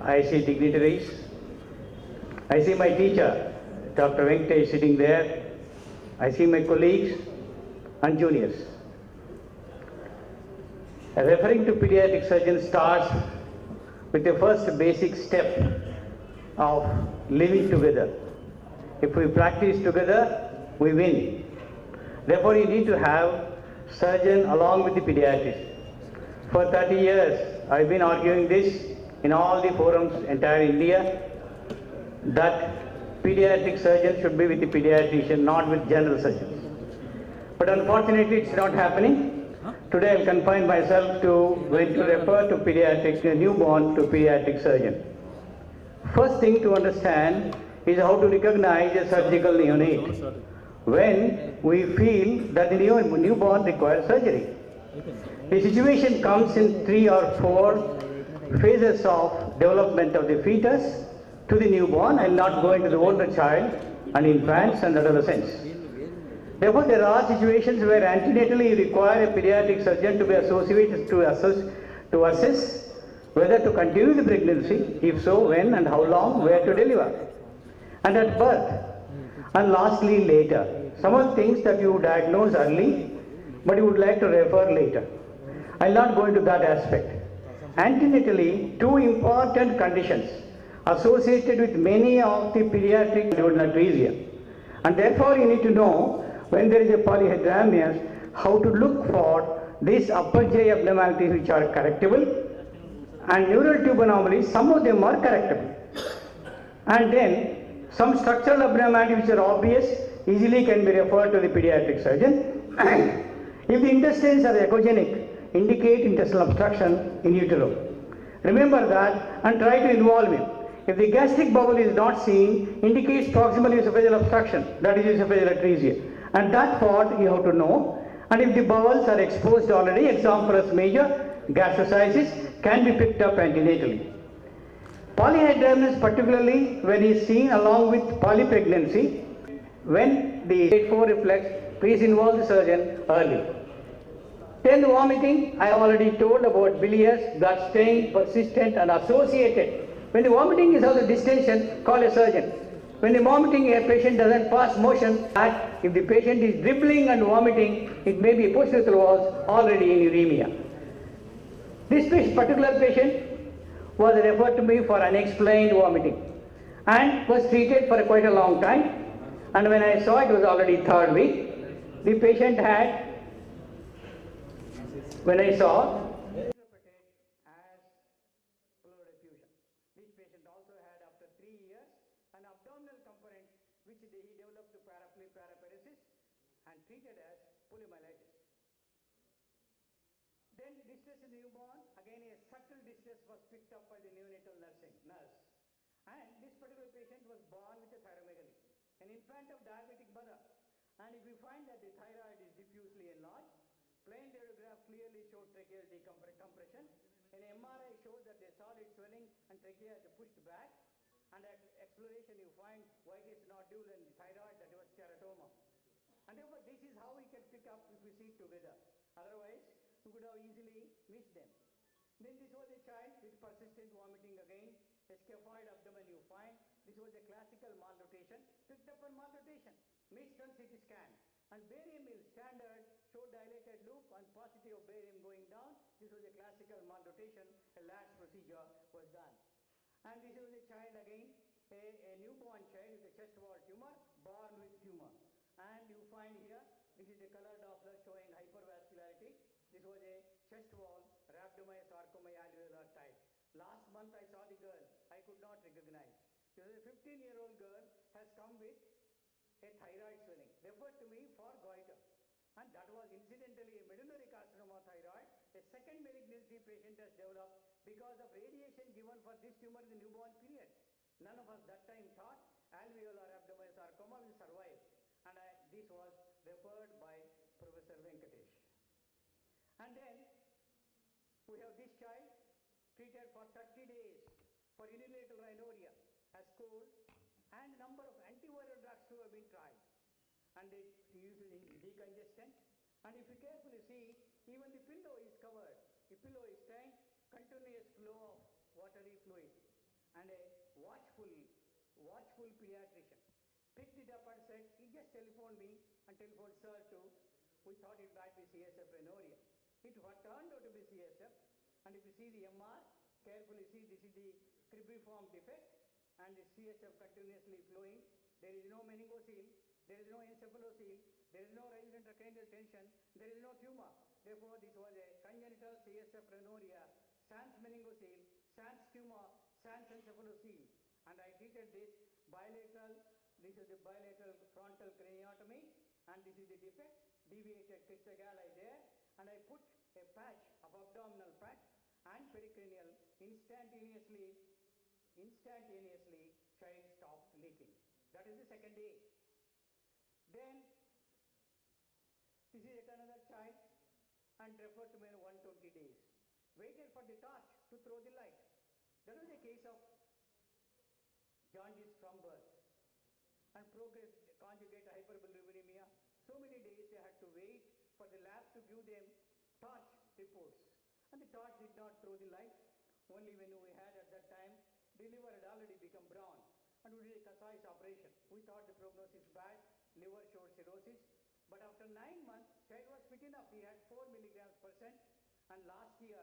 I see dignitaries. I see my teacher, Dr. Venkatesh, sitting there. I see my colleagues and juniors. Referring to pediatric surgeon starts with the first basic step of living together. If we practice together, we win. Therefore, you need to have surgeon along with the pediatrician. For 30 years, I've been arguing this in all the forums, entire India, that pediatric surgeon should be with the pediatrician, not with general surgeons. But unfortunately, it's not happening. Today, I'll confine myself to going to refer to pediatric newborn to pediatric surgeon. First thing to understand is how to recognize a surgical neonate when we feel that the newborn requires surgery. The situation comes in 3 or 4 phases of development of the fetus to the newborn and not going to the older child and infants and adolescents. Therefore, there are situations where antenatally you require a pediatric surgeon to be associated to assess whether to continue the pregnancy, if so, when and how long, where to deliver, and at birth, and lastly later. Some of the things that you diagnose early, but you would like to refer later. I'll not go into that aspect. Antenatally, 2 important conditions associated with many of the pediatric atresia, and therefore you need to know when there is a polyhydramnios, how to look for these upper J abnormalities which are correctable, and neural tube anomalies, some of them are correctable. And then some structural abnormalities which are obvious easily can be referred to the pediatric surgeon. If the intestines are echogenic, indicate intestinal obstruction in utero. Remember that and try to involve him. If the gastric bowel is not seen, indicates proximal esophageal obstruction, that is esophageal atresia. And that part you have to know. And if the bowels are exposed already, exomphalos major, gastroschisis can be picked up antenatally. Polyhydramnios, particularly when is seen along with polypregnancy, when the stage 4 reflex, please involve the surgeon early. Then the vomiting, I already told about bilious, gut stain, persistent and associated. When the vomiting is of the distension, call a surgeon. When the vomiting, a patient doesn't pass motion, if the patient is dribbling and vomiting, it may be postnasal walls already in uremia. This particular patient was referred to me for unexplained vomiting and was treated for quite a long time. And when I saw it was already 3rd week, the patient had, when I saw, as pleural effusion. This patient also had after 3 years an abdominal component which he developed to paraparesis and treated as poliomyelitis. Then distress in the newborn, again a subtle distress was picked up by the neonatal nurse. And this particular patient was born with a thyromegaly, an infant of diabetic mother. And if you find that the thyroid is diffusely enlarged, plain radiograph clearly showed tracheal decompression. An MRI showed that the solid swelling and trachea is pushed back. And at exploration you find whitish nodule and thyroid, that was teratoma. And therefore this is how we can pick up if we see it together. Otherwise, you could have easily missed them. Then this was a child with persistent vomiting again, a scaphoid abdomen you find. This was a classical malnutrition, picked up on malnutrition, missed on CT scan. And barium meal standard showed dilated loop and paucity of barium going down. This was a classical malnutrition, a LAS procedure was done. And this was a child again, a newborn child with a chest wall tumor, born with tumor. And you find here, this is the color Doppler showing hypervascularity. This was a chest wall, rhabdomyosarcoma alveolar type. Last month I saw the girl, I could not recognize. This was a 15-year-old girl, has come with a thyroid swelling, referred to me for goiter. And that was incidentally a medullary carcinoma thyroid. A second malignancy patient has developed because of radiation given for this tumor in the newborn period. None of us that time thought alveolar rhabdomyosarcoma will survive. And this was referred by Professor Venkatesh. And then we have this child treated for 30 days for unilateral rhinorrhea as cold, and number of antiviral drugs too have been tried. And they use decongestant. And if you carefully see, even the pillow is covered. The pillow is stained, continuous flow of watery fluid. and a watchful pediatrician picked it up and said, he just telephoned me and telephoned sir too. We thought it might be CSF rhinorrhea. It turned out to be CSF, and if you see the MR, carefully see, this is the cribriform defect, and the CSF continuously flowing. There is no meningocele, there is no encephalocele, there is no rise intracranial tension, there is no tumor. Therefore, this was a congenital CSF rhinorrhea, sans meningocele, sans tumor, sans encephalocele. And I treated this bilateral, this is the bilateral frontal craniotomy, and this is the defect, deviated cristogali there, and I put a patch of abdominal pad and pericranial. Instantaneously, child stopped leaking. That is the second day. Then, this is yet another child, and referred to me in 120 days. Waited for the torch to throw the light. That was a case of jaundice from birth and progressed conjugate hyperbilirubinemia. So many days they had to wait for the lab to give them torch reports. And the torch did not throw the light. Only when we had at that time, the liver had already become brown. And we did a Kasai's operation. We thought the prognosis bad, liver showed cirrhosis. But after 9 months, child was fit enough. He had 4 milligrams %. And last year,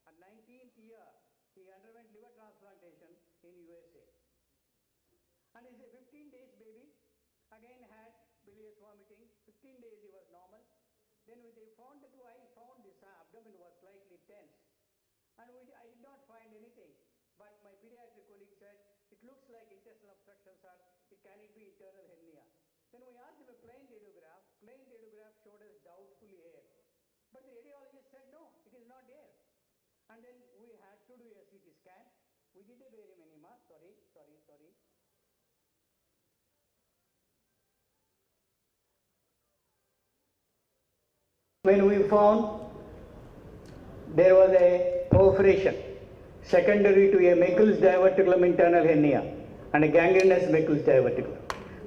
at 19th year, he underwent liver transplantation in USA. And he's a 15 days baby. Again had bilious vomiting. 15 days he was normal. Then I found this abdomen was slightly tense. And I did not find anything. But my pediatric colleague said, it looks like intestinal obstruction, sir. Can it be internal hernia? Then we asked him a plain radiograph. Plain radiograph showed us doubtful air. But the radiologist said, no, it is not air. And then we had to do a CT scan. We did a barium enema. Sorry. When we found there was a perforation secondary to a Meckel's diverticulum internal hernia and a gangrenous Meckel's diverticulum.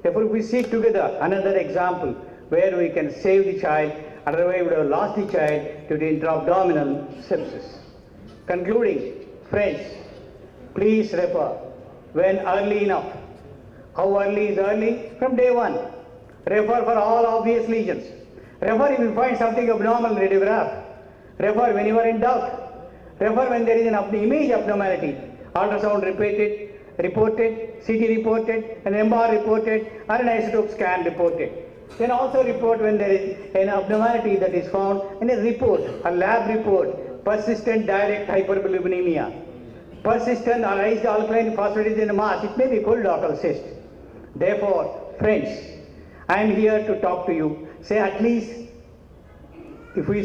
Therefore, we see together another example where we can save the child, otherwise we would have lost the child due to intra-abdominal sepsis. Concluding, friends, please refer when early enough. How early is early? From day 1. Refer for all obvious lesions. Refer if you find something abnormal, radiograph. Refer when you are in doubt. Refer when there is an image abnormality. Ultrasound reported, CT reported, an MR reported, or an isotope scan reported. Then also report when there is an abnormality that is found in a report, a lab report, persistent direct hyperbilirubinemia, persistent raised alkaline phosphatase mass. It may be colorectal cyst. Therefore, friends, I am here to talk to you. Say at least if we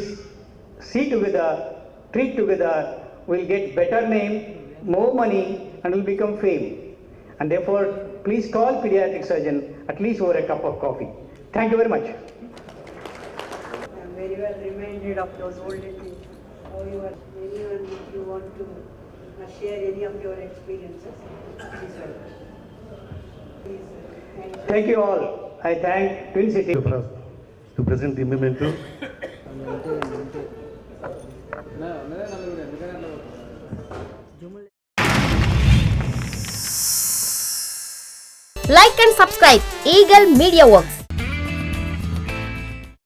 see together, treat together, we'll get better name, more money, and will become fame. And therefore, please call pediatric surgeon at least over a cup of coffee. Thank you very much. I'm very well reminded of those old days. How you are, anyone if you want to share any of your experiences, please welcome. Please. Thank you all. I thank Twin City to present the memento. Like and subscribe Eagle Media Works.